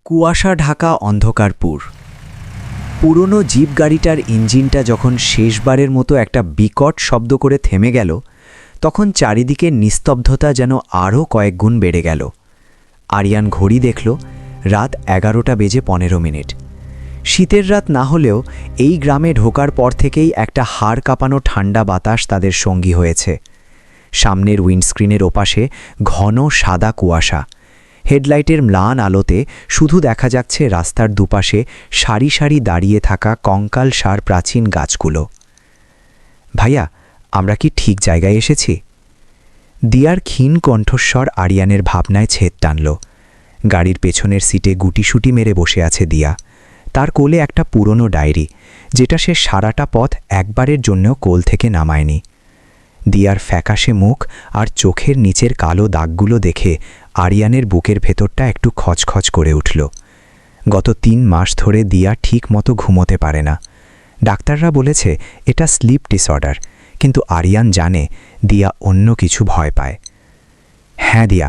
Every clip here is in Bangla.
কুয়াশা ঢাকা অন্ধকারপুর। পুরনো জিপ গাড়িটার ইঞ্জিনটা যখন শেষবারের মতো একটা বিকট শব্দ করে থেমে গেল, তখন চারিদিকে নিস্তব্ধতা যেন আরও কয়েক গুণ বেড়ে গেল। আরিয়ান ঘড়ি দেখল, রাত 11:15। শীতের রাত না হলেও এই গ্রামে ঢোকার পর থেকেই একটা হাড় কাঁপানো ঠান্ডা বাতাস তাদের সঙ্গী হয়েছে। সামনের উইন্ডস্ক্রিনের ওপাশে ঘন সাদা কুয়াশা। হেডলাইটের ম্লান আলোতে শুধু দেখা যাচ্ছে রাস্তার দুপাশে সারি সারি দাঁড়িয়ে থাকা কঙ্কালসার প্রাচীন গাছগুলো। ভাইয়া, আমরা কি ঠিক জায়গায় এসেছি? দিয়ার ক্ষীণ কণ্ঠস্বর আরিয়ানের ভাবনায় ছেদ টানল। গাড়ির পেছনের সিটে গুটিসুটি মেরে বসে আছে দিয়া। তার কোলে একটা পুরনো ডায়েরি, যেটা সে সারাটা পথ একবারের জন্যও কোল থেকে নামায়নি। দিয়ার ফ্যাকাশে মুখ আর চোখের নিচের কালো দাগগুলো দেখে আরিয়ানের বুকের ভেতরটা একটু খচখচ করে উঠল। গত 3 মাস ধরে দিয়া ঠিক মতো ঘুমোতে পারে না। ডাক্তাররা বলেছে এটা স্লিপ ডিসঅর্ডার, কিন্তু আরিয়ান জানে দিয়া অন্য কিছু ভয় পায়। হ্যাঁ দিয়া,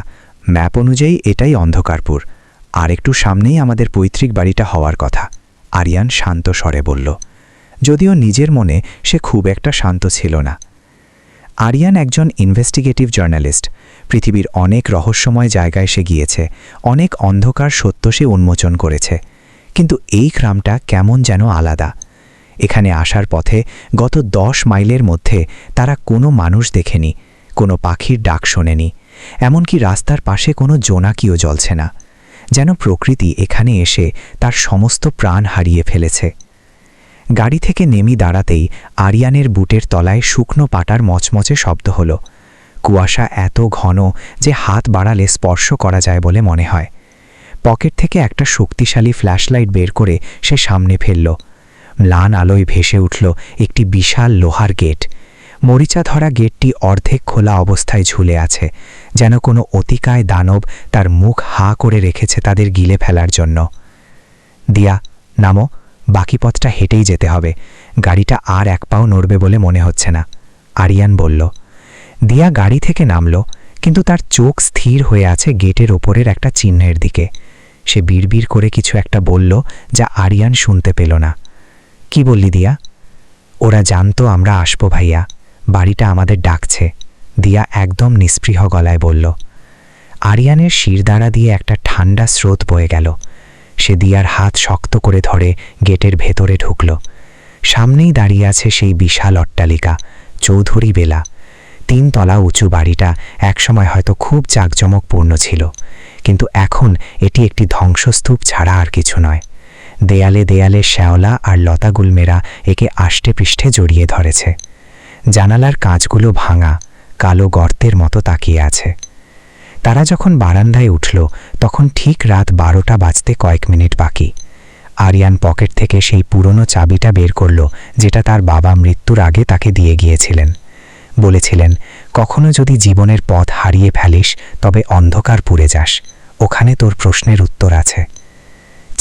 ম্যাপ অনুযায়ী এটাই অন্ধকারপুর, আর একটু সামনেই আমাদের পৈতৃক বাড়িটা হওয়ার কথা, আরিয়ান শান্ত স্বরে বলল, যদিও নিজের মনে সে খুব একটা শান্ত ছিল না। আরিয়ান একজন ইনভেস্টিগেটিভ জার্নালিস্ট। পৃথিবীর অনেক রহস্যময় জায়গায় সে গিয়েছে, অনেক অন্ধকার সত্য সে উন্মোচন করেছে, কিন্তু এই গ্রামটা কেমন যেন আলাদা। এখানে আসার পথে গত 10 মাইলের মধ্যে তারা কোনো মানুষ দেখেনি, কোনো পাখির ডাক শোনেনি, এমনকি রাস্তার পাশে কোনো জোনাকিও জ্বলছে না। যেন প্রকৃতি এখানে এসে তার সমস্ত প্রাণ হারিয়ে ফেলেছে। গাড়ি থেকে নেমে দাঁড়াতেই আরিয়ানের বুটের তলায় শুকনো পাটার মচমচে শব্দ হলো। কুয়াশা এত ঘন যে হাত বাড়ালে স্পর্শ করা যায় বলে মনে হয়। পকেট থেকে একটা শক্তিশালী ফ্ল্যাশলাইট বের করে সে সামনে ফেলল। ম্লান আলোয় ভেসে উঠল একটি বিশাল লোহার গেট। মরিচা ধরা গেটটি অর্ধেক খোলা অবস্থায় ঝুলে আছে, যেন কোনো অতিকায় দানব তার মুখ হা করে রেখেছে তাদের গিলে ফেলার জন্য। দিয়া, নামো, বাকি পথটা হেঁটেই যেতে হবে, গাড়িটা আর এক পাও নড়বে বলে মনে হচ্ছে না, আরিয়ান বলল। দিয়া গাড়ি থেকে নামল, কিন্তু তার চোখ স্থির হয়ে আছে গেটের ওপরের একটা চিহ্নের দিকে। সে বিড়বিড় করে কিছু একটা বলল, যা আরিয়ান শুনতে পেল না। কি বললি দিয়া? ওরা জানতো আমরা আসবো ভাইয়া, বাড়িটা আমাদের ডাকছে, দিয়া একদম নিস্পৃহ গলায় বলল। আরিয়ানের শিরদাঁড়া দিয়ে একটা ঠান্ডা স্রোত বয়ে গেল। সে দিয়ার হাত শক্ত করে ধরে গেটের ভেতরে ঢুকল। সামনেই দাঁড়িয়ে আছে সেই বিশাল অট্টালিকা, চৌধুরী বেলা। 3 তলা উঁচু বাড়িটা একসময় হয়তো খুব জাঁকজমকপূর্ণ ছিল, কিন্তু এখন এটি একটি ধ্বংসস্তূপ ছাড়া আর কিছু নয়। দেয়ালে দেয়ালে শ্যাওলা আর লতাগুলমেরা একে আষ্টে পৃষ্ঠে জড়িয়ে ধরেছে। জানালার কাঁচগুলো ভাঙা, কালো গর্তের মতো তাকিয়ে আছে। তারা যখন বারান্দায় উঠল, তখন ঠিক রাত 12টা বাজতে কয়েক মিনিট বাকি। আরিয়ান পকেট থেকে সেই পুরনো চাবিটা বের করল, যেটা তার বাবা মৃত্যুর আগে তাকে দিয়ে গিয়েছিলেন। বলেছিলেন, কখনো যদি জীবনের পথ হারিয়ে ফেলিস, তবে অন্ধকারপুরে যাস, ওখানে তোর প্রশ্নের উত্তর আছে।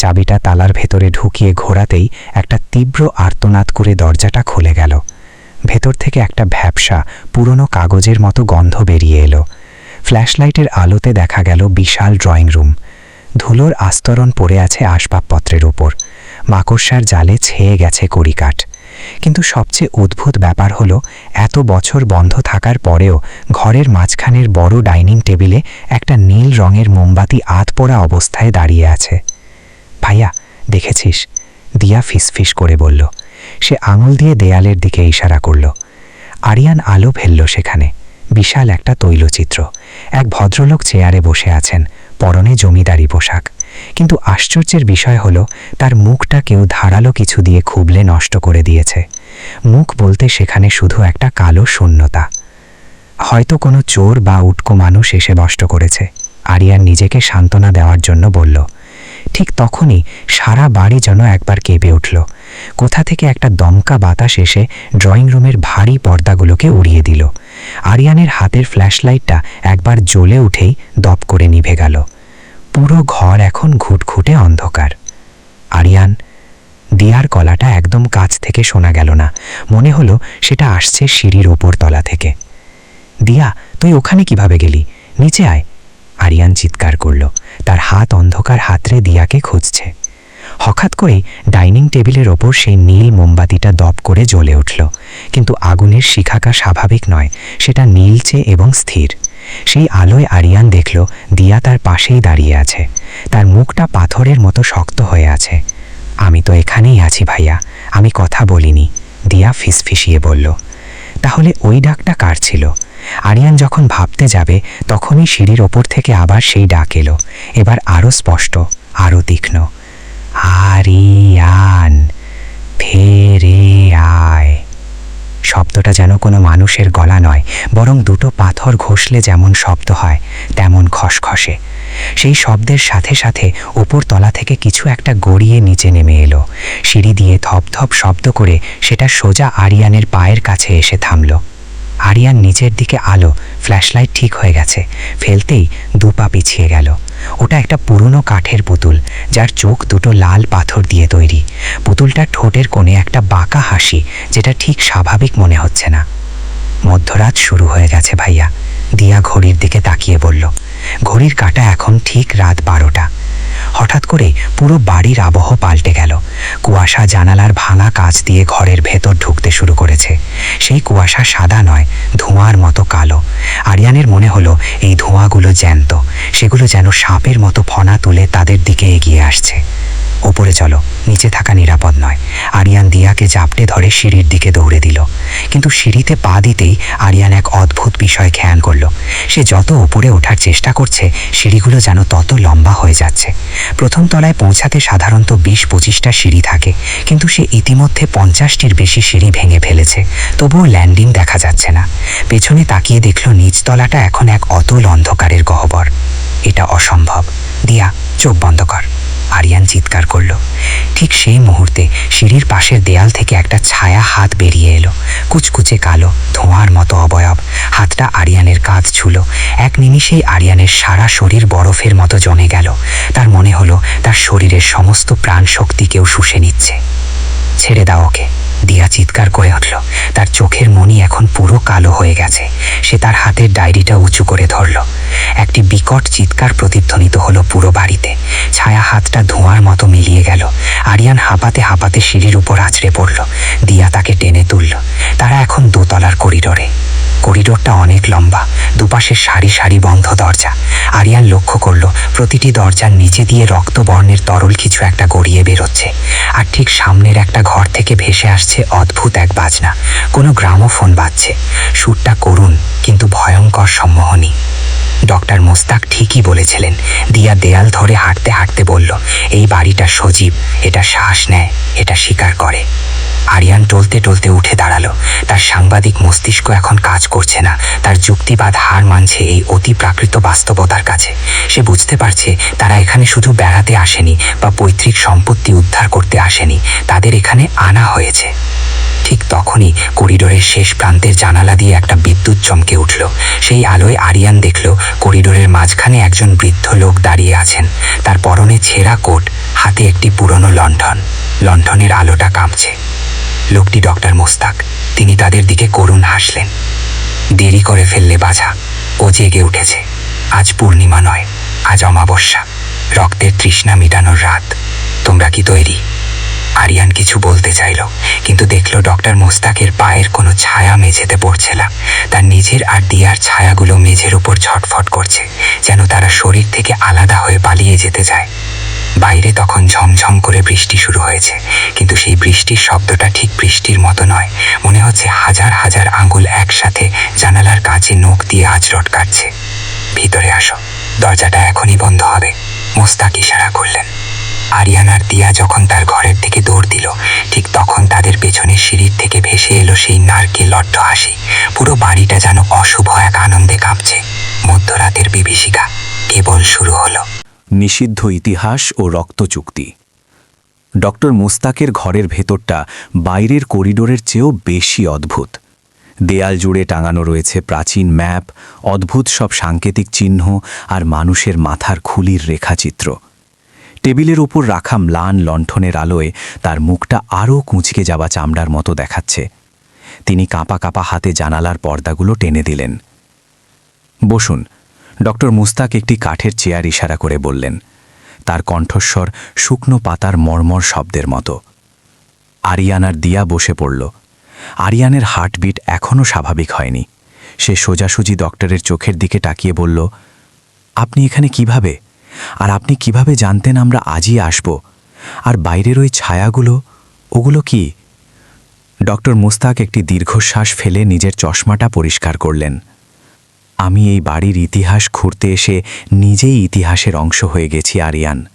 চাবিটা তালার ভেতরে ঢুকিয়ে ঘোরাতেই একটা তীব্র আর্তনাদ করে দরজাটা খুলে গেল। ভেতর থেকে একটা ভ্যাপসা পুরনো কাগজের মতো গন্ধ বেরিয়ে এলো। ফ্ল্যাশলাইটের আলোতে দেখা গেল বিশাল ড্রয়িং রুম। ধুলোর আস্তরণ পড়ে আছে আসবাবপত্রের ওপর, মাকড়সার জালে ছেয়ে গেছে কড়িকাঠ। কিন্তু সবচেয়ে অদ্ভুত ব্যাপার হলো, এত বছর বন্ধ থাকার পরেও ঘরের মাঝখানের বড় ডাইনিং টেবিলে একটা নীল রঙের মোমবাতি আধপোড়া অবস্থায় দাঁড়িয়ে আছে। ভাইয়া, দেখেছিস? দিয়া ফিসফিস করে বলল। সে আঙুল দিয়ে দেয়ালের দিকে ইশারা করল। আরিয়ান আলো ফেলল সেখানে। বিশাল একটা তৈলচিত্র। এক ভদ্রলোক চেয়ারে বসে আছেন, পরনে জমিদারি পোশাক। কিন্তু আশ্চর্যের বিষয় হলো, তার মুখটা কেউ ধারালো কিছু দিয়ে খুবলে নষ্ট করে দিয়েছে। মুখ বলতে সেখানে শুধু একটা কালো শূন্যতা। হয়তো কোনো চোর বা উটকো মানুষ এসে নষ্ট করেছে, আরিয়ান নিজেকে সান্ত্বনা দেওয়ার জন্য বলল। ঠিক তখনই সারা বাড়ি যেন একবার কেঁপে উঠল। কোথা থেকে একটা দমকা বাতাস এসে ড্রয়িং রুমের ভারী পর্দাগুলোকে উড়িয়ে দিল। আরিয়ানের হাতের ফ্ল্যাশলাইটটা একবার জ্বলে উঠেই দপ করে নিভে গেল। পুরো ঘর এখন ঘুটঘুটে অন্ধকার। আরিয়ান, দিয়ার গলাটা একদম কাছ থেকে শোনা গেল না, মনে হলো সেটা আসছে সিঁড়ির ওপর তলা থেকে। দিয়া, তুই ওখানে কিভাবে গেলি? নিচে আয়। আরিয়ান চিৎকার করল। তার হাত অন্ধকার হাতড়ে দিয়াকে খুঁজছে। হঠাৎ করেই ডাইনিং টেবিলের ওপর সেই নীল মোমবাতিটা দপ করে জ্বলে উঠল, কিন্তু আগুনের শিখাকা স্বাভাবিক নয়, সেটা নীলচে এবং স্থির। সেই আলোয় আরিয়ান দেখল দিয়া তার পাশেই দাঁড়িয়ে আছে। তার মুখটা পাথরের মতো শক্ত হয়ে আছে। আমি তো এখানেই আছি ভাইয়া, আমি কথা বলিনি, দিয়া ফিসফিসিয়ে বলল। তাহলে ওই ডাকটা কার ছিল? আরিয়ান যখন ভাবতে যাবে তখনই সিঁড়ির ওপর থেকে আবার সেই ডাক এলো, এবার আরও স্পষ্ট, আরও তীক্ষ্ণ। আরিয়ান, ফেরে আয়। শব্দটা যেন কোনো মানুষের গলা নয়, বরং দুটো পাথর ঘষলে যেমন শব্দ হয় তেমন খসখসে। সেই শব্দের সাথে সাথে ওপর তলা থেকে কিছু একটা গড়িয়ে নিচে নেমে এলো। সিঁড়ি দিয়ে ধপধপ শব্দ করে সেটা সোজা আরিয়ানের পায়ের কাছে এসে থামল। আরিয়ান নিচের দিকে আলো, ফ্ল্যাশলাইট ঠিক হয়ে গেছে, ফেলতেই দুপা পিছিয়ে গেল। ওটা একটা পুরনো কাঠের পুতুল, যার চোখ দুটো লাল পাথর দিয়ে তৈরি। পুতুলটার ঠোঁটের কোণে একটা বাঁকা হাসি, যেটা ঠিক স্বাভাবিক মনে হচ্ছে না। মধ্যরাত শুরু হয়ে গেছে ভাইয়া, দিয়া ঘড়ির দিকে তাকিয়ে বলল। ঘড়ির কাঁটা এখন ঠিক রাত 12টা। হঠাৎ করে পুরো বাড়ির আবহ পাল্টে গেল। কুয়াশা জানালার ভাঙা কাঁচ দিয়ে ঘরের ভেতর ঢুকতে শুরু করেছে। সেই কুয়াশা সাদা নয়, ধোঁয়ার মতো কালো। আরিয়ানের মনে হলো এই ধোঁয়াগুলো জ্যান্ত, সেগুলো যেন সাপের মতো ফনা তুলে তাদের দিকে এগিয়ে আসছে। ওপরে চলো, নিচে থাকা নিরাপদ নয়। আরিয়ান দিয়াকে জাপটে ধরে সিঁড়ির দিকে দৌড়ে দিল। কিন্তু সিঁড়িতে পা দিতেই আরিয়ান এক অদ্ভুত বিষয় খেয়াল করল। সে যত উপরে ওঠার চেষ্টা করছে, সিঁড়িগুলো যেন তত লম্বা হয়ে যাচ্ছে। প্রথম তলায় পৌঁছাতে সাধারণত 20-25টা সিঁড়ি থাকে, কিন্তু সে ইতিমধ্যে 50টির বেশি সিঁড়ি ভেঙে ফেলেছে। তবুও ল্যান্ডিং দেখা যাচ্ছে না। পেছনে তাকিয়ে দেখল নিচতলাটা এখন এক অতল অন্ধকারের গহ্বর। এটা অসম্ভব। দিয়া, চোখ বন্ধ কর, আরিয়ান চিৎকার করল। ঠিক সেই মুহূর্তে সিঁড়ির পাশের দেয়াল থেকে একটা ছায়া হাত বেরিয়ে এলো, কুচকুচে কালো, ধোঁয়ার মতো অবয়ব। হাতটা আরিয়ানের কাঁধ ছুঁল। এক নিমিষেই আরিয়ানের সারা শরীর বরফের মতো জমে গেল। তার মনে হলো তার শরীরের সমস্ত প্রাণ শক্তি কেউ শুষে নিচ্ছে। ছেড়ে দাও ওকে, দিয়া চিৎকার করে উঠল। তার চোখের মণি এখন পুরো কালো হয়ে গেছে। সে তার হাতের ডায়েরিটা উঁচু করে ধরল। একটি বিকট চিৎকার প্রতিধ্বনিত হলো পুরো বাড়িতে। ছায়া হাতটা ধোঁয়ার মতো মিলিয়ে গেল। আরিয়ান হাঁপাতে হাঁপাতে সিঁড়ির উপর আছড়ে পড়ল। দিয়া তাকে টেনে তুলল। তারা এখন দোতলার করিডোরে। করিডোরটা অনেক লম্বা, দুপাশে সারি সারি বন্ধ দরজা। আরিয়ান লক্ষ্য করল প্রতিটি দরজার নিচে দিয়ে রক্তবর্ণের তরল কিছু একটা গড়িয়ে বেরোচ্ছে। আর ঠিক সামনের একটা ঘর থেকে ভেসে আসছে অদ্ভুত এক বাজনা। কোনো গ্রামোফোন বাজছে। সুরটা করুণ কিন্তু ভয়ঙ্কর সম্মোহনী। ডক্টর মোস্তাক ঠিকই বলেছিলেন। দিয়া দেয়াল ধরে হাঁটতে হাঁটতে বলল, এই বাড়িটা সজীব, এটা শ্বাস নেয়, এটা স্বীকার করে। আরিয়ান টলতে টলতে উঠে দাঁড়ালো। তার সাংবাদিক মস্তিষ্ক এখন কাজ করছে না। তার যুক্তিবাদ হার মানছে এই অতি প্রাকৃত বাস্তবতার কাছে। সে বুঝতে পারছে তারা এখানে শুধু বেড়াতে আসেনি বা পৈতৃক সম্পত্তি উদ্ধার করতে আসেনি, তাদের এখানে আনা হয়েছে। ঠিক তখনই করিডোরের শেষ প্রান্তের জানালা দিয়ে একটা বিদ্যুৎ চমকে উঠল। সেই আলোয় আরিয়ান দেখল করিডোরের মাঝখানে একজন বৃদ্ধ লোক দাঁড়িয়ে আছেন। তার পরনে ছেঁড়া কোট, হাতে একটি পুরনো লণ্ঠন। লণ্ঠনের আলোটা কাঁপছে। লোকটি ডক্টর মোস্তাক। তিনি তাদের দিকে করুণ হাসলেন। দেরি করে ফেললে বাছা, ও জেগে উঠেছে। আজ পূর্ণিমা নয়, আজ অমাবস্যা, রক্তের তৃষ্ণা মিটানোর রাত। তোমরা কি তৈরি? আরিয়ান কিছু বলতে চাইল, কিন্তু দেখল ডক্টর মোস্তাকের পায়ের কোনো ছায়া মেঝেতে পড়ছে না। তার নিজের আর দিয়ার ছায়াগুলো মেঝের উপর ছটফট করছে, যেন তারা শরীর থেকে আলাদা হয়ে পালিয়ে যেতে চায়। বাইরে তখন ঝমঝম করে বৃষ্টি শুরু হয়েছে, কিন্তু সেই বৃষ্টির শব্দটা ঠিক বৃষ্টির মতো নয়। মনে হচ্ছে হাজার হাজার আঙুল একসাথে জানালার কাছে নখ দিয়ে আঁচড়ট কাটছে। ভিতরে আসো, দরজাটা এখনই বন্ধ হবে, মোস্তাক ইশারা করলেন। আরিয়ান আর দিয়া যখন তার ঘরের দিকে দৌড় দিল, ঠিক তখন তাদের পেছনে সিঁড়ির থেকে ভেসে এলো সেই নারকেল লড্ড হাসি। পুরো বাড়িটা যেন অশুভ এক আনন্দে কাঁপছে। মধ্যরাতের বিভীষিকা কেবল শুরু হলো। নিষিদ্ধ ইতিহাস ও রক্তচুক্তি। ডক্টর মোস্তাকের ঘরের ভেতরটা বাইরের করিডোরের চেয়েও বেশি অদ্ভুত। দেয়াল জুড়ে টাঙানো রয়েছে প্রাচীন ম্যাপ, অদ্ভুত সব সাংকেতিক চিহ্ন আর মানুষের মাথার খুলির রেখাচিত্র। টেবিলের উপর রাখা ম্লান লণ্ঠনের আলোয় তার মুখটা আরও কুঁচকে যাওয়া চামড়ার মতো দেখাচ্ছে। তিনি কাঁপা কাঁপা হাতে জানালার পর্দাগুলো টেনে দিলেন। বসুন, ডক্টর মুস্তাক একটি কাঠের চেয়ার ইশারা করে বললেন, তার কণ্ঠস্বর শুকনো পাতার মর্মর শব্দের মতো। আরিয়ান আর দিয়া বসে পড়ল। আরিয়ানের হার্টবিট এখনও স্বাভাবিক হয়নি। সে সোজাসুজি ডক্টরের চোখের দিকে তাকিয়ে বলল, আপনি এখানে কিভাবে? আর আপনি কিভাবে জানতেন আমরা আজই আসব? আর বাইরের ওই ছায়াগুলো, ওগুলো কি? ডক্টর মুস্তাক একটি দীর্ঘশ্বাস ফেলে নিজের চশমাটা পরিষ্কার করলেন। আমি এই বাড়ির ইতিহাস খুঁড়তে এসে নিজেই ইতিহাসের অংশ হয়ে গেছি আরিয়ান।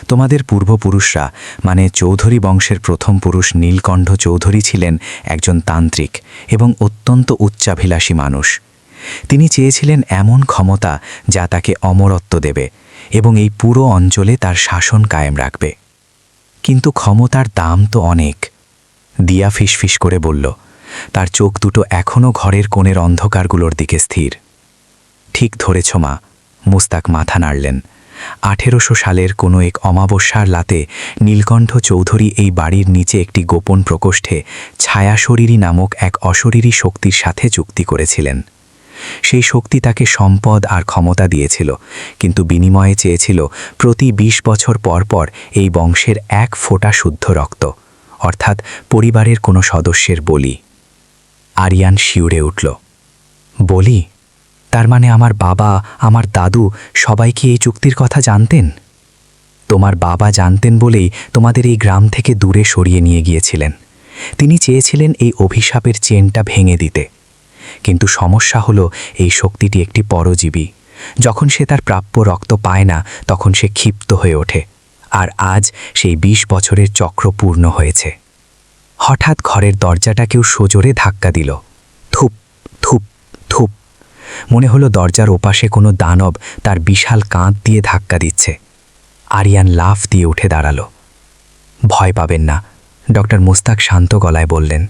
তোমাদের পূর্বপুরুষরা, মানে চৌধুরী বংশের প্রথম পুরুষ নীলকণ্ঠ চৌধুরী ছিলেন একজন তান্ত্রিক এবং অত্যন্ত উচ্চাভিলাষী মানুষ। তিনি চেয়েছিলেন এমন ক্ষমতা যা তাকে অমরত্ব দেবে এবং এই পুরো অঞ্চলে তার শাসন কায়েম রাখবে। কিন্তু ক্ষমতার দাম তো অনেক। দিয়া ফিসফিস করে বলল, তার চোখ দুটো এখনও ঘরের কোণের অন্ধকারগুলোর দিকে স্থির। ঠিক ধরেছ মা, মুস্তাক মাথা নাড়লেন। 1800 সালের কোনো এক অমাবস্যার রাতে নীলকণ্ঠ চৌধুরী এই বাড়ির নিচে একটি গোপন প্রকোষ্ঠে ছায়াশরীরী নামক এক অশরীরী শক্তির সাথে চুক্তি করেছিলেন। সেই শক্তি তাকে সম্পদ আর ক্ষমতা দিয়েছিল, কিন্তু বিনিময়ে চেয়েছিল প্রতি 20 বছর পর পর এই বংশের এক ফোঁটা শুদ্ধ রক্ত, অর্থাৎ পরিবারের কোনো সদস্যের বলি। আরিয়ান শিউরে উঠল। বলি? তার মানে আমার বাবা, আমার দাদু সবাই কি এই চুক্তির কথা জানতেন? তোমার বাবা জানতেন বলেই তোমাদের এই গ্রাম থেকে দূরে সরিয়ে নিয়ে গিয়েছিলেন। তিনি চেয়েছিলেন এই অভিশাপের চেনটা ভেঙে দিতে। কিন্তু সমস্যা হলো, এই শক্তিটি একটি পরজীবী। যখন সে তার প্রাপ্য রক্ত পায় না, তখন সে ক্ষিপ্ত হয়ে ওঠে। আর আজ সেই 20 বছরের চক্র পূর্ণ হয়েছে। হঠাৎ ঘরের দরজাটা কেউ সজোরে ধাক্কা দিল। থুপ থুপ থুপ। মনে হলো দরজার ওপাশে কোনো দানব তার বিশাল কাঁধ দিয়ে ধাক্কা দিচ্ছে। আরিয়ান লাফ দিয়ে উঠে দাঁড়ালো। ভয় পাবেন না, ডক্টর মুস্তাক শান্ত গলায় বললেন।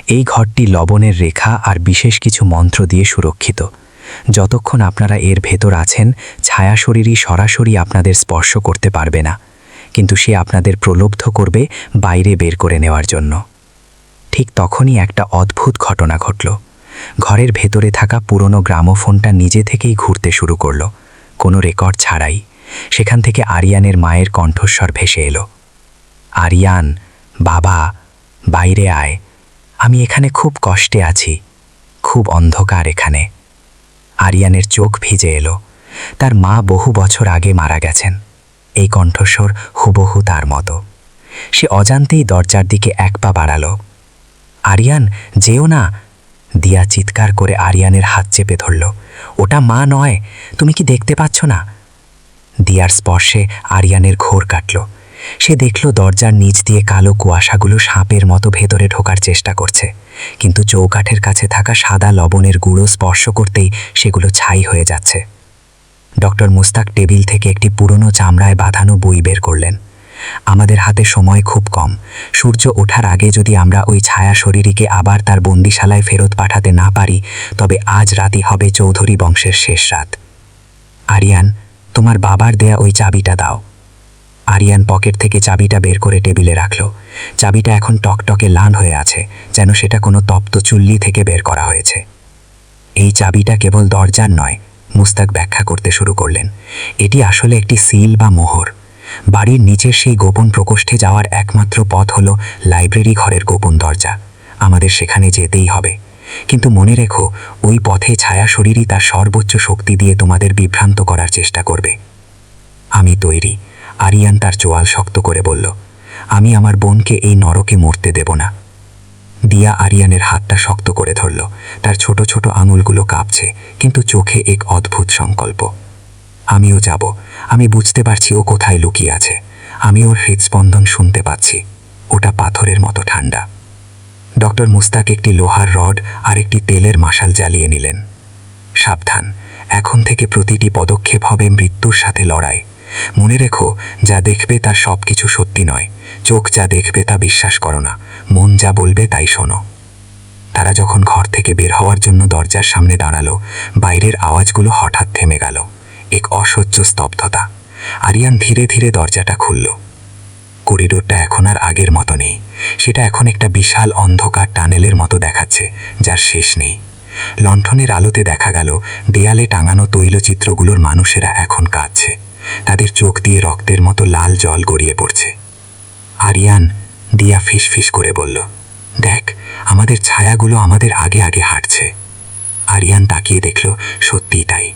এই ঘরটি লবণের রেখা আর বিশেষ কিছু মন্ত্র দিয়ে সুরক্ষিত। যতক্ষণ আপনারা এর ভেতর আছেন, ছায়াশরীরই সরাসরি আপনাদের স্পর্শ করতে পারবে না, কিন্তু সে আপনাদের প্রলুব্ধ করবে বাইরে বের করে নেওয়ার জন্য। ঠিক তখনই একটা অদ্ভুত ঘটনা ঘটল। ঘরের ভেতরে থাকা পুরনো গ্রামোফোনটা নিজে থেকেই ঘুরতে শুরু করল, কোনো রেকর্ড ছাড়াই। সেখান থেকে আরিয়ানের মায়ের কণ্ঠস্বর ভেসে এলো। আরিয়ান, বাবা, বাইরে আয়। আমি এখানে খুব কষ্টে আছি, খুব অন্ধকার এখানে। আরিয়ানের চোখ ভিজে এলো। তার মা বহু বছর আগে মারা গেছেন। এই কণ্ঠস্বর হুবহু তার মতো। সে অজান্তেই দরজার দিকে এক পা বাড়ালো। আরিয়ান, যেও না! দিয়া চিৎকার করে আরিয়ানের হাত চেপে ধরল। ওটা মা নয়, তুমি কি দেখতে পাচ্ছ না? দিয়ার স্পর্শে আরিয়ানের ঘোর কাটল। সে দেখল দরজার নিচ দিয়ে কালো কুয়াশাগুলো সাপের মতো ভেতরে ঢোকার চেষ্টা করছে, কিন্তু চৌকাঠের কাছে থাকা সাদা লবণের গুঁড়ো স্পর্শ করতেই সেগুলো ছাই হয়ে যাচ্ছে। ডক্টর মুস্তাক টেবিল থেকে একটি পুরনো চামড়ায় বাঁধানো বই বের করলেন। আমাদের হাতে সময় খুব কম। সূর্য ওঠার আগে যদি আমরা ওই ছায়া শরীরীকে আবার তার বন্দিশালায় ফেরত পাঠাতে না পারি, তবে আজ রাতই হবে চৌধুরী বংশের শেষ রাত। আরিয়ান, তোমার বাবার দেয়া ওই চাবিটা দাও। আরিয়ান পকেট থেকে চাবিটা বের করে টেবিলে রাখল। চাবিটা এখন টকটকে লাল হয়ে আছে, যেন সেটা কোনো তপ্ত চুল্লি থেকে বের করা হয়েছে। এই চাবিটা কেবল দরজার নয়, মুস্তাক ব্যাখ্যা করতে শুরু করলেন। এটি আসলে একটি সিল বা মোহর। বাড়ির নিচের সেই গোপন প্রকোষ্ঠে যাওয়ার একমাত্র পথ হলো লাইব্রেরি ঘরের গোপন দরজা। আমাদের সেখানে যেতেই হবে। কিন্তু মনে রেখো, ওই পথে ছায়া শরীরই তার সর্বোচ্চ শক্তি দিয়ে তোমাদের বিভ্রান্ত করার চেষ্টা করবে। আমি তৈরি, আরিয়ান তার চোয়াল শক্ত করে বলল। আমি আমার বোনকে এই নরকে মরতে দেব না। দিয়া আরিয়ানের হাতটা শক্ত করে ধরল। তার ছোট ছোট আঙুলগুলো কাঁপছে, কিন্তু চোখে এক অদ্ভুত সংকল্প। আমিও যাব। আমি বুঝতে পারছি ও কোথায় লুকিয়ে আছে। আমি ওর হৃদস্পন্দন শুনতে পাচ্ছি। ওটা পাথরের মতো ঠান্ডা। ডক্টর মুস্তাক একটি লোহার রড আর একটি তেলের মাশাল জ্বালিয়ে নিলেন। সাবধান, এখন থেকে প্রতিটি পদক্ষেপ হবে মৃত্যুর সাথে লড়াই। মনে রেখো, যা দেখবে তার সব কিছু সত্যি নয়। চোখ যা দেখবে তা বিশ্বাস করো না, মন যা বলবে তাই শোনো। তারা যখন ঘর থেকে বের হওয়ার জন্য দরজার সামনে দাঁড়ালো, বাইরের আওয়াজগুলো হঠাৎ থেমে গেল। এক অসহ্য স্তব্ধতা। আরিয়ান ধীরে ধীরে দরজাটা খুলল। করিডোরটা এখন আর আগের মতো নেই। সেটা এখন একটা বিশাল অন্ধকার টানেলের মতো দেখাচ্ছে, যার শেষ নেই। লণ্ঠনের আলোতে দেখা গেল দেয়ালে টাঙানো তৈলচিত্রগুলোর মানুষেরা এখন কাঁদছে। তাদের চোখ দিয়ে রক্তের মতো লাল জল গড়িয়ে পড়ছে। আরিয়ান, দিয়া ফিসফিস করে বলল, দেখ, আমাদের ছায়াগুলো আমাদের আগে আগে হাঁটছে। আরিয়ান তাকিয়ে দেখল, সত্যিই তাই।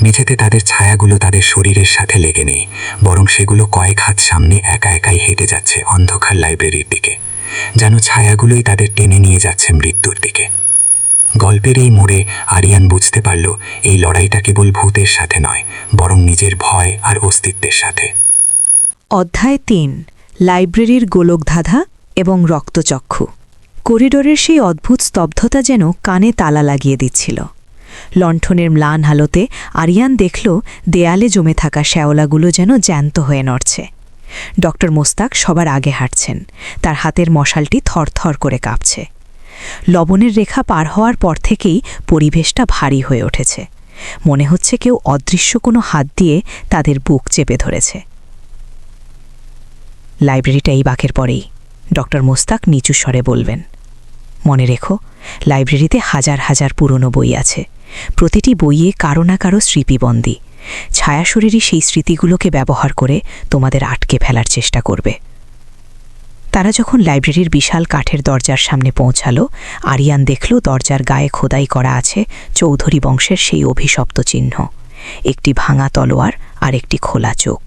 মেঝেতে তাদের ছায়াগুলো তাদের শরীরের সাথে লেগে নেই, বরং সেগুলো কয়েক হাত সামনে একা একাই হেঁটে যাচ্ছে অন্ধকার লাইব্রেরির দিকে, যেন ছায়াগুলোই তাদের টেনে নিয়ে যাচ্ছে মৃত্যুর দিকে। গল্পের এই মোড়ে আরিয়ান বুঝতে পারল, এই লড়াইটা কেবল ভূতের সাথে নয়, বরং নিজের ভয় আর অস্তিত্বের সাথে। অধ্যায় ৩, লাইব্রেরির গোলকধাঁধা এবং রক্তচক্ষু। করিডোরের সেই অদ্ভুত স্তব্ধতা যেন কানে তালা লাগিয়ে দিচ্ছিল। লণ্ঠনের ম্লান হালতে আরিয়ান দেখল দেয়ালে জমে থাকা শ্যাওলাগুলো যেন জ্যান্ত হয়ে নড়ছে। ডক্টর মোস্তাক সবার আগে হাঁটছেন, তার হাতের মশালটি থরথর করে কাঁপছে। লবণের রেখা পার হওয়ার পর থেকেই পরিবেশটা ভারী হয়ে উঠেছে। মনে হচ্ছে কেউ অদৃশ্য কোনো হাত দিয়ে তাদের বুক চেপে ধরেছে। লাইব্রেরিটা এই বাঁকের পরেই, ডক্টর মোস্তাক নিচু স্বরে বলবেন। মনে রেখো, লাইব্রেরিতে হাজার হাজার পুরনো বই আছে। প্রতিটি বইয়ে কারো না কারো স্মৃতিবন্দী। ছায়াশরীরই সেই স্মৃতিগুলোকে ব্যবহার করে তোমাদের আটকে ফেলার চেষ্টা করবে। তারা যখন লাইব্রেরির বিশাল কাঠের দরজার সামনে পৌঁছালো, আরিয়ান দেখল দরজার গায়ে খোদাই করা আছে চৌধুরী বংশের সেই অভিশপ্ত চিহ্ন, একটি ভাঙা তলোয়ার আর একটি খোলা চোখ।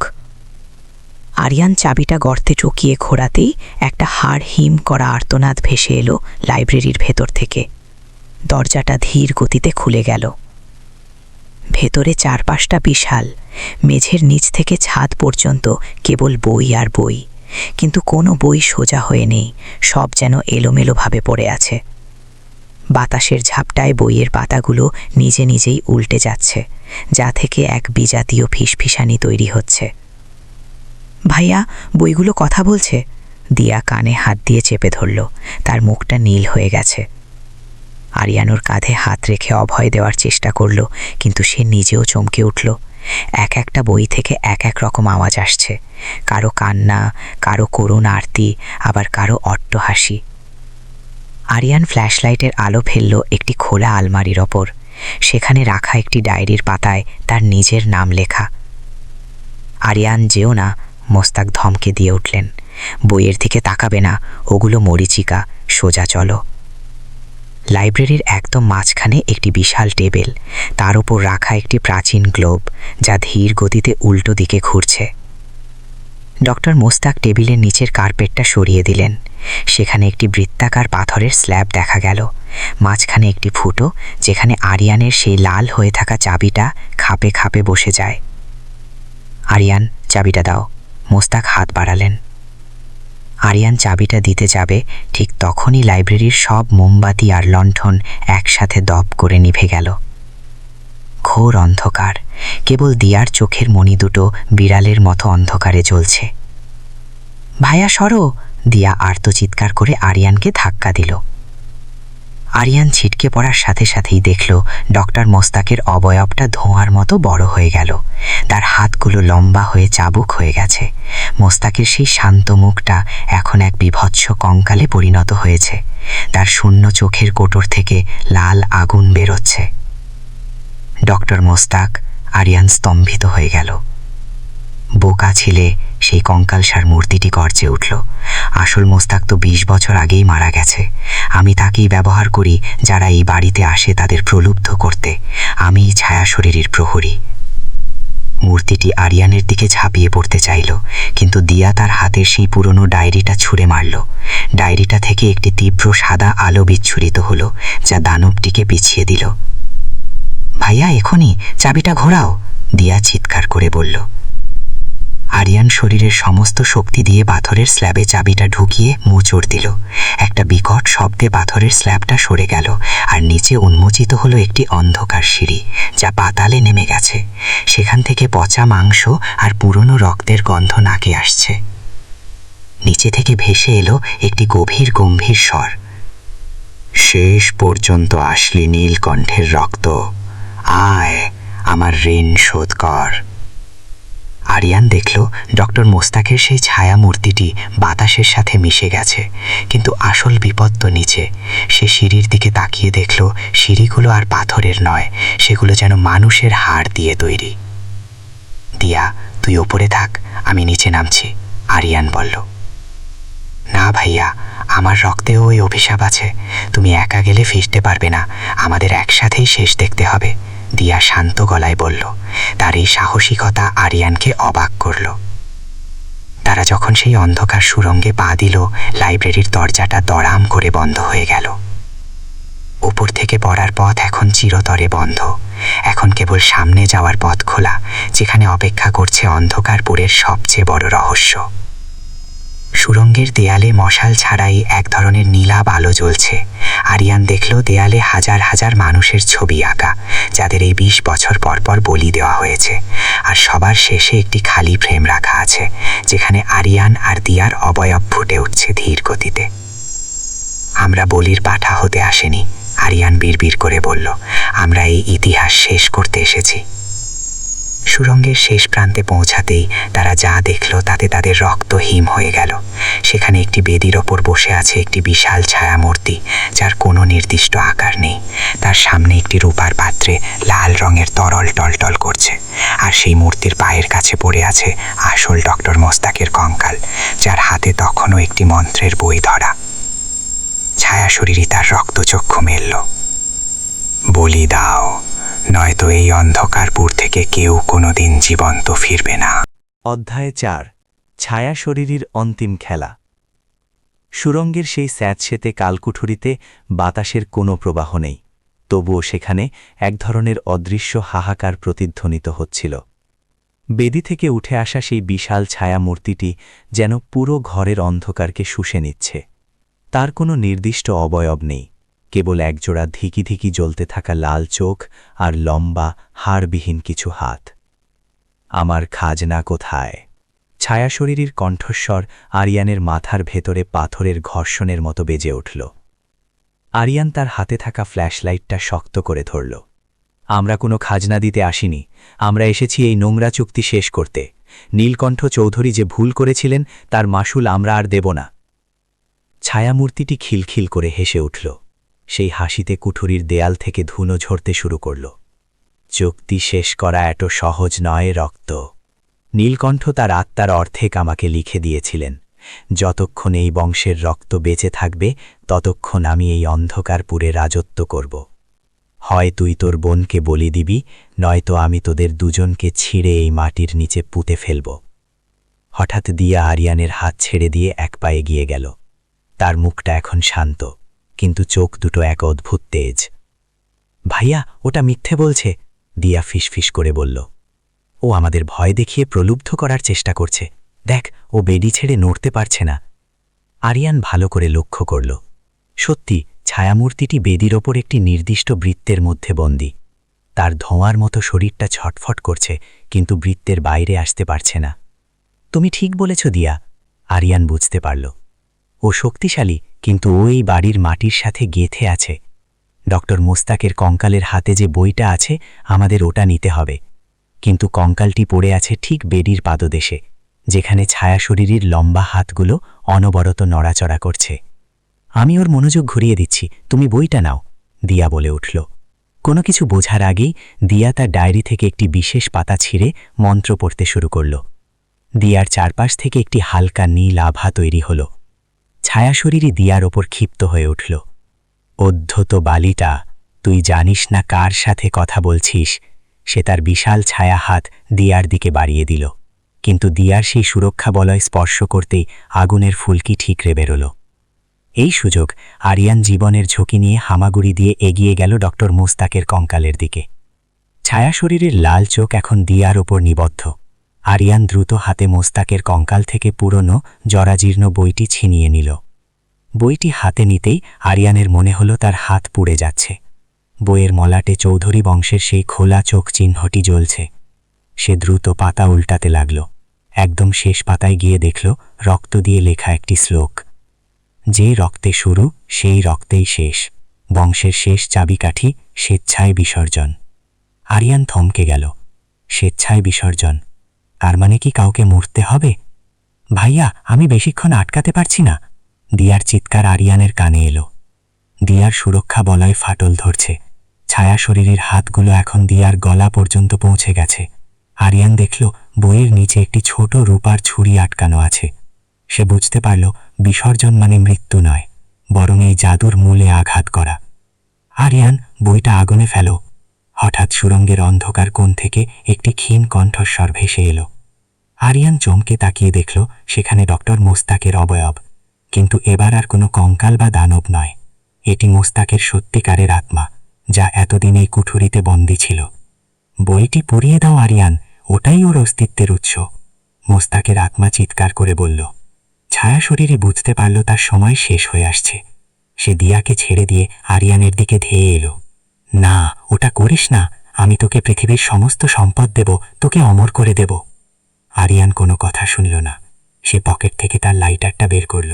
আরিয়ান চাবিটা গর্তে চকিয়ে ঘোরাতেই একটা হাড় হিম করা আর্তনাদ ভেসে এলো লাইব্রেরির ভেতর থেকে। দরজাটা ধীর গতিতে খুলে গেল। ভেতরে চারপাশটা বিশাল, মেঝের নিচ থেকে ছাদ পর্যন্ত কেবল বই আর বই, কিন্তু কোনো বই সোজা হয়ে নেই, সব যেন এলোমেলোভাবে পড়ে আছে। বাতাসের ঝাপটায় বইয়ের পাতাগুলো নিজে নিজেই উল্টে যাচ্ছে, যা থেকে এক বিজাতীয় ফিসফিসানি তৈরি হচ্ছে। ভাইয়া, বইগুলো কথা বলছে। দিয়া কানে হাত দিয়ে চেপে ধরল, তার মুখটা নীল হয়ে গেছে। আরিয়ানোর কাঁধে হাত রেখে অভয় দেওয়ার চেষ্টা করল, কিন্তু সে নিজেও চমকে উঠল। এক একটা বই থেকে এক এক রকম আওয়াজ আসছে, কারো কান্না, কারো করুণ আরতি, আবার কারো অট্টহাসি। আরিয়ান ফ্ল্যাশলাইটের আলো ফেলল একটি খোলা আলমারির ওপর। সেখানে রাখা একটি ডায়েরির পাতায় তার নিজের নাম লেখা। আরিয়ান, যেও না, মোস্তাক ধমকে দিয়ে উঠলেন। বইয়ের দিকে তাকাবে না, ওগুলো মরিচিকা, সোজা চলো। লাইব্রেরির একদম মাঝখানে একটি বিশাল টেবিল, তার উপর রাখা একটি প্রাচীন গ্লোব, যা ধীর গতিতে উল্টো দিকে ঘুরছে। ডক্টর মোস্তাক টেবিলের নিচের কার্পেটটা সরিয়ে দিলেন। সেখানে একটি বৃত্তাকার পাথরের স্ল্যাব দেখা গেল, মাঝখানে একটি ফুটো, যেখানে আরিয়ানের সেই লাল হয়ে থাকা চাবিটা খাপে খাপে বসে যায়। আরিয়ান, চাবিটা দাও। মোস্তাক হাত বাড়ালেন। আরিয়ান চাবিটা দিতে যাবে, ঠিক তখনই লাইব্রেরির সব মোমবাতি আর লণ্ঠন একসাথে দপ করে নিভে গেল। ঘোর অন্ধকার, কেবল দিয়ার চোখের মণি দুটো বিড়ালের মতো অন্ধকারে জ্বলছে। ভাইয়া সরো! দিয়া আর্তচিৎকার করে আরিয়ানকে ধাক্কা দিল। আরিয়ান ছিটকে পড়ার সাথে সাথেই দেখল ডক্টর মোস্তাকের অবয়বটা ধোঁয়ার মতো বড় হয়ে গেল। তার হাতগুলো লম্বা হয়ে চাবুক হয়ে গেছে। মোস্তাকের সেই শান্ত মুখটা এখন এক বিভৎস কঙ্কালে পরিণত হয়েছে। তার শূন্য চোখের কোটর থেকে লাল আগুন বেরোচ্ছে। ডক্টর মোস্তাক! আরিয়ান স্তম্ভিত হয়ে গেল। বোকা ছিলে, সেই কঙ্কালসার মূর্তিটি গর্জে উঠল। আসল মোস্তাক তো 20 বছর আগেই মারা গেছে। আমি তাকেই ব্যবহার করি যারা এই বাড়িতে আসে তাদের প্রলুব্ধ করতে। আমিই ছায়া শরীরের প্রহরী। মূর্তিটি আরিয়ানের দিকে ঝাঁপিয়ে পড়তে চাইল, কিন্তু দিয়া তার হাতের সেই পুরনো ডায়েরিটা ছুঁড়ে মারল। ডায়েরিটা থেকে একটি তীব্র সাদা আলো বিচ্ছুরিত হলো, যা দানবটিকে পিছিয়ে দিল। ভাইয়া, এখনই চাবিটা ঘোরাও! দিয়া চিৎকার করে বলল। আরিয়ান শরীরের সমস্ত শক্তি দিয়ে পাথরের স্ল্যাবে চাবিটা ঢুকিয়ে মোচড় দিল। একটা বিকট শব্দে পাথরের স্ল্যাবটা সরে গেল, আর নিচে উন্মোচিত হলো একটি অন্ধকার সিঁড়ি, যা পাতালে নেমে গেছে। সেখান থেকে পচা মাংস আর পুরনো রক্তের গন্ধ নাকে আসছে। নিচে থেকে ভেসে এলো একটি গভীর গম্ভীর স্বর। শেষ পর্যন্ত আসলি নীলকণ্ঠের রক্ত, আয় আমার ঋণ শোধ কর। আরিয়ান দেখল ডক্টর মোস্তাকের সেই ছায়া মূর্তিটি বাতাসের সাথে মিশে গেছে, কিন্তু আসল বিপদ তো নিচে। সে সিঁড়ির দিকে তাকিয়ে দেখল সিঁড়িগুলো আর পাথরের নয়, সেগুলো যেন মানুষের হাড় দিয়ে তৈরি। দিয়া, তুই ওপরে থাক, আমি নিচে নামছি, আরিয়ান বলল। না ভাইয়া, আমার রক্তেও ওই অভিশাপ আছে। তুমি একা গেলে ফিরতে পারবে না, আমাদের একসাথেই শেষ দেখতে হবে, দিয়া শান্ত গলায় বলল। তার এই সাহসিকতা আরিয়ানকে অবাক করল। তারা যখন সেই অন্ধকার সুড়ঙ্গে পা দিল, লাইব্রেরির দরজাটা দড়াম করে বন্ধ হয়ে গেল। উপর থেকে পড়ার পথ এখন চিরতরে বন্ধ। এখন কেবল সামনে যাওয়ার পথ খোলা, যেখানে অপেক্ষা করছে অন্ধকারপুরের সবচেয়ে বড় রহস্য। সুড়ঙ্গের দেয়ালে মশাল ছাড়াই এক ধরনের নীলাভ আলো জ্বলছে। আরিয়ান দেখল দেয়ালে হাজার হাজার মানুষের ছবি আঁকা, যাদের এই 20 বছর পর পর বলি দেওয়া হয়েছে। আর সবার শেষে একটি খালি ফ্রেম রাখা আছে, যেখানে আরিয়ান আর দিয়ার অবয়ব ফুটে উঠছে ধীর গতিতে। আমরা বলির পাঠা হতে আসেনি, আরিয়ান বিড়বিড় করে বলল। আমরা এই ইতিহাস শেষ করতে এসেছি। সুড়ঙ্গের শেষ প্রান্তে পৌঁছাতেই তারা যা দেখল তাতে তাদের রক্ত হিম হয়ে গেল। সেখানে একটি বেদির ওপর বসে আছে একটি বিশাল ছায়ামূর্তি, যার কোনো নির্দিষ্ট আকার নেই। তার সামনে একটি রূপার পাত্রে লাল রঙের তরল টলটল করছে, আর সেই মূর্তির পায়ের কাছে পড়ে আছে আসল ডক্টর মোস্তাকের কঙ্কাল, যার হাতে তখনও একটি মন্ত্রের বই ধরা। ছায়া শরীরই তার রক্তচক্ষু মেলল। বলি দাও, নয়তো এই অন্ধকারপুর থেকে কেউ কোনোদিন জীবন্ত ফিরবে না। অধ্যায় 4, ছায়া শরীরীর অন্তিম খেলা। সুরঙ্গের সেই স্যাঁতসেঁতে কালকুঠুরিতে বাতাসের কোনো প্রবাহ নেই, তবুও সেখানে এক ধরনের অদৃশ্য হাহাকার প্রতিধ্বনিত হচ্ছিল। বেদি থেকে উঠে আসা সেই বিশাল ছায়া মূর্তিটি যেন পুরো ঘরের অন্ধকারকে শুষে নিচ্ছে। তার কোনো নির্দিষ্ট অবয়ব নেই, কেবল একজোড়া ধিকি ধিকি জ্বলতে থাকা লাল চোখ আর লম্বা হাড়বিহীন কিছু হাত। আমার খাজনা কোথায়? ছায়া শরীরীর কণ্ঠস্বর আরিয়ানের মাথার ভেতরে পাথরের ঘর্ষণের মতো বেজে উঠল। আরিয়ান তার হাতে থাকা ফ্ল্যাশলাইটটা শক্ত করে ধরল। আমরা কোনো খাজনা দিতে আসিনি, আমরা এসেছি এই নোংরা চুক্তি শেষ করতে। নীলকণ্ঠ চৌধুরী যে ভুল করেছিলেন তার মাসুল আমরা আর দেব না। ছায়ামূর্তিটি খিলখিল করে হেসে উঠল। সেই হাসিতে কুঠুরির দেয়াল থেকে ধুনো ঝরতে শুরু করল। চুক্তি শেষ করা এত সহজ নয় রক্ত। নীলকণ্ঠ তার আত্মার অর্ধেক আমাকে লিখে দিয়েছিলেন। যতক্ষণ এই বংশের রক্ত বেঁচে থাকবে, ততক্ষণ আমি এই অন্ধকারপুরে রাজত্ব করব। হয় তুই তোর বোনকে বলি দিবি, নয়তো আমি তোদের দুজনকে ছিঁড়ে এই মাটির নিচে পুঁতে ফেলব। হঠাৎ দিয়া আরিয়ানের হাত ছেড়ে দিয়ে এক পায়ে গিয়ে গেল। তার মুখটা এখন শান্ত, কিন্তু চোখ দুটো এক অদ্ভুত তেজ। ভাইয়া, ওটা মিথ্যে বলছে, দিয়া ফিসফিস করে বলল। ও আমাদের ভয় দেখিয়ে প্রলুব্ধ করার চেষ্টা করছে। দেখ, ও বেডি ছেড়ে নড়তে পারছে না। আরিয়ান ভালো করে লক্ষ্য করল। সত্যি, ছায়ামূর্তিটি বেদির ওপর একটি নির্দিষ্ট বৃত্তের মধ্যে বন্দী। তার ধোঁয়ার মতো শরীরটা ছটফট করছে, কিন্তু বৃত্তের বাইরে আসতে পারছে না। তুমি ঠিক বলেছ দিয়া, আরিয়ান বুঝতে পারল। ও শক্তিশালী, কিন্তু ও এই বাড়ির মাটির সাথে গেঁথে আছে। ডক্টর মোস্তাকের কঙ্কালের হাতে যে বইটা আছে, আমাদের ওটা নিতে হবে। কিন্তু কঙ্কালটি পড়ে আছে ঠিক বেডির পাদদেশে, যেখানে ছায়া শরীরীর লম্বা হাতগুলো অনবরত নড়াচড়া করছে। আমি ওর মনোযোগ ঘুরিয়ে দিচ্ছি, তুমি বইটা নাও, দিয়া বলে উঠল। কোনো কিছু বোঝার আগেই দিয়া তার ডায়েরি থেকে একটি বিশেষ পাতা ছিঁড়ে মন্ত্র পড়তে শুরু করল। দিয়ার চারপাশ থেকে একটি হালকা নীল আভা তৈরি হল। ছায়া শরীরী দিয়ার ওপর ক্ষিপ্ত হয়ে উঠল। অধ্যত বালিটা, তুই জানিস না কার সাথে কথা বলছিস। সে তার বিশাল ছায়া হাত দিয়ার দিকে বাড়িয়ে দিল, কিন্তু দিয়ার সেই সুরক্ষা বলয় স্পর্শ করতেই আগুনের ফুলকি ঠিকরে বেরোল। এই সুযোগ আরিয়ান জীবনের ঝুঁকি নিয়ে হামাগুড়ি দিয়ে এগিয়ে গেল ডক্টর মোস্তাকের কঙ্কালের দিকে। ছায়া শরীরের লাল চোখ এখন দিয়ার ওপর নিবদ্ধ। আরিয়ান দ্রুত হাতে মোস্তাকের কঙ্কাল থেকে পুরনো জরাজীর্ণ বইটি ছিনিয়ে নিল। বইটি হাতে নিতেই আরিয়ানের মনে হল তার হাত পুড়ে যাচ্ছে। বইয়ের মলাটে চৌধুরী বংশের সেই খোলা চোখ চিহ্নটি জ্বলছে। সে দ্রুত পাতা উল্টাতে লাগল। একদম শেষ পাতায় গিয়ে দেখল রক্ত দিয়ে লেখা একটি শ্লোক। যে রক্তে শুরু, সেই রক্তেই শেষ। বংশের শেষ চাবিকাঠি, স্বেচ্ছায় বিসর্জন। আরিয়ান থমকে গেল। স্বেচ্ছায় বিসর্জন। তার মানে কি কাউকে মরতে হবে? ভাইয়া, আমি বেশিক্ষণ আটকাতে পারছি না। দিয়ার চিৎকার আরিয়ানের কানে এলো। দিয়ার সুরক্ষা বলয় ফাটল ধরছে। ছায়া শরীরের হাতগুলো এখন দিয়ার গলা পর্যন্ত পৌঁছে গেছে। আরিয়ান দেখল বইয়ের নিচে একটি ছোট রূপার ছুরি আটকানো আছে। সে বুঝতে পারল বিসর্জন মানে মৃত্যু নয়, বরং এই জাদুর মূলে আঘাত করা। আরিয়ান, বইটা আগুনে ফেলো। হঠাৎ সুরঙ্গের অন্ধকার কোণ থেকে একটি ক্ষীণ কণ্ঠস্বর ভেসে এলো। আরিয়ান চমকে তাকিয়ে দেখল সেখানে ডক্টর মুস্তাকের অবয়ব, কিন্তু এবার আর কোনো কঙ্কাল বা দানব নয়। এটি মুস্তাকের সত্যিকারের আত্মা, যা এতদিন এই কুঠুরিতে বন্দী ছিল। বইটি পুড়িয়ে দাও আরিয়ান, ওটাই ওর অস্তিত্বের উৎস। মুস্তাকের আত্মা চিৎকার করে বলল। ছায়া শরীরে বুঝতে পারল তার সময় শেষ হয়ে আসছে। সে দিয়াকে ছেড়ে দিয়ে আরিয়ানের দিকে ধেয়ে এলো। না, ওটা করিস না। আমি তোকে পৃথিবীর সমস্ত সম্পদ দেব, তোকে অমর করে দেব। আরিয়ান কোনো কথা শুনল না। সে পকেট থেকে তার লাইটারটা বের করল।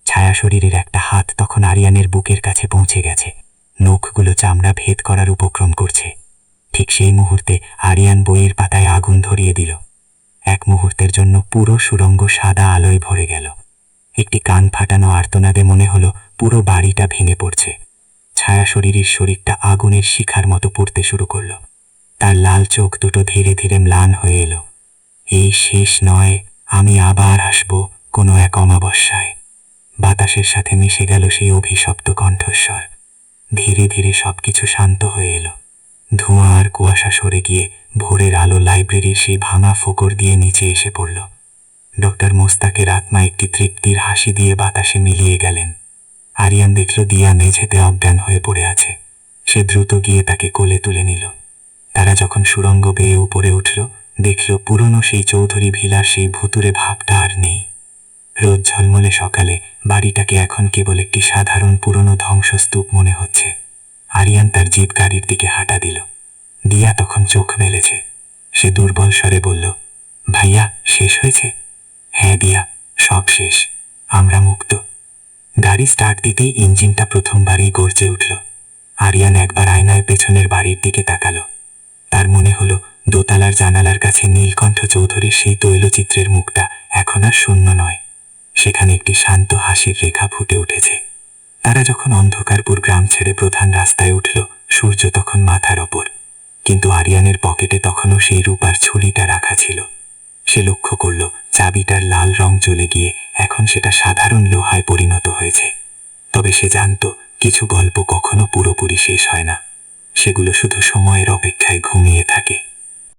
ছায়া শরীরের একটা হাত তখন আরিয়ানের বুকের কাছে পৌঁছে গেছে। নখগুলো চামড়া ভেদ করার উপক্রম করছে। ঠিক সেই মুহূর্তে আরিয়ান বইয়ের পাতায় আগুন ধরিয়ে দিল। এক মুহূর্তের জন্য পুরো সুড়ঙ্গ সাদা আলোয় ভরে গেল। একটি কান ফাটানো আর্তনাদে মনে হলো পুরো বাড়িটা ভেঙে পড়ছে। ছায়া শরীরের শরীরটা আগুনের শিখার মতো পড়তে শুরু করল। তার লাল চোখ দুটো ধীরে ধীরে ম্লান হয়ে এলো। এই শেষ নয়, আমি আবার আসব কোনো এক অমাবস্যায়। বাতাসের সাথে মিশে গেল সেই অভিশপ্ত কণ্ঠস্বর। ধীরে ধীরে সবকিছু শান্ত হয়ে এলো। ধোঁয়া আর কুয়াশা সরে গিয়ে ভোরের আলো লাইব্রেরির সেই ভাঙা ফোকর দিয়ে নিচে এসে পড়ল। ডক্টর মোস্তাকের আত্মা একটি তৃপ্তির হাসি দিয়ে বাতাসে মিলিয়ে গেলেন। আরিয়ান দেখল দিয়া মেঝেতে অজ্ঞান হয়ে পড়ে আছে। সে দ্রুত গিয়ে তাকে কোলে তুলে নিল। তারা যখন সুড়ঙ্গ বেয়ে উপরে উঠল, দেখল পুরনো সেই চৌধুরী ভিলার সেই ভুতুরে ভাবটা আর নেই। রোদ ঝলমলে সকালে বাড়িটাকে এখন কেবল একটি সাধারণ পুরনো ধ্বংসস্তূপ মনে হচ্ছে। আরিয়ান তার জিপ গাড়ির দিকে হাঁটা দিল। দিয়া তখন চোখ মেলেছে। সে দুর্বল স্বরে বলল, ভাইয়া, শেষ হয়েছে? হ্যাঁ দিয়া, সব শেষ। আমরা মুক্ত। গাড়ি স্টার্ট দিতেই ইঞ্জিনটা প্রথমবারই গর্জে উঠল। আরিয়ান একবার আয়নায় পেছনের বাড়ির দিকে তাকালো। তার মনে হলো দোতলার জানালার কাছে নীলকণ্ঠ চৌধুরীর সেই তৈলচিত্রের মুখটা এখন আর শূন্য নয়। সেখানে একটি শান্ত হাসির রেখা ফুটে উঠেছে। তারা যখন অন্ধকারপুর গ্রাম ছেড়ে প্রধান রাস্তায় উঠল, সূর্য তখন মাথার ওপর, কিন্তু আরিয়ানের পকেটে তখনও সেই রূপার ছুরিটা রাখা ছিল। সে লক্ষ্য করল চাবিটার লাল রং জ্বলে গিয়ে এখন সেটা সাধারণ লোহায় পরিণত হয়েছে। তবে সে জানত কিছু গল্প কখনো পুরোপুরি শেষ হয় না, সেগুলো শুধু সময়ের অপেক্ষায় ঘুমিয়ে থাকে।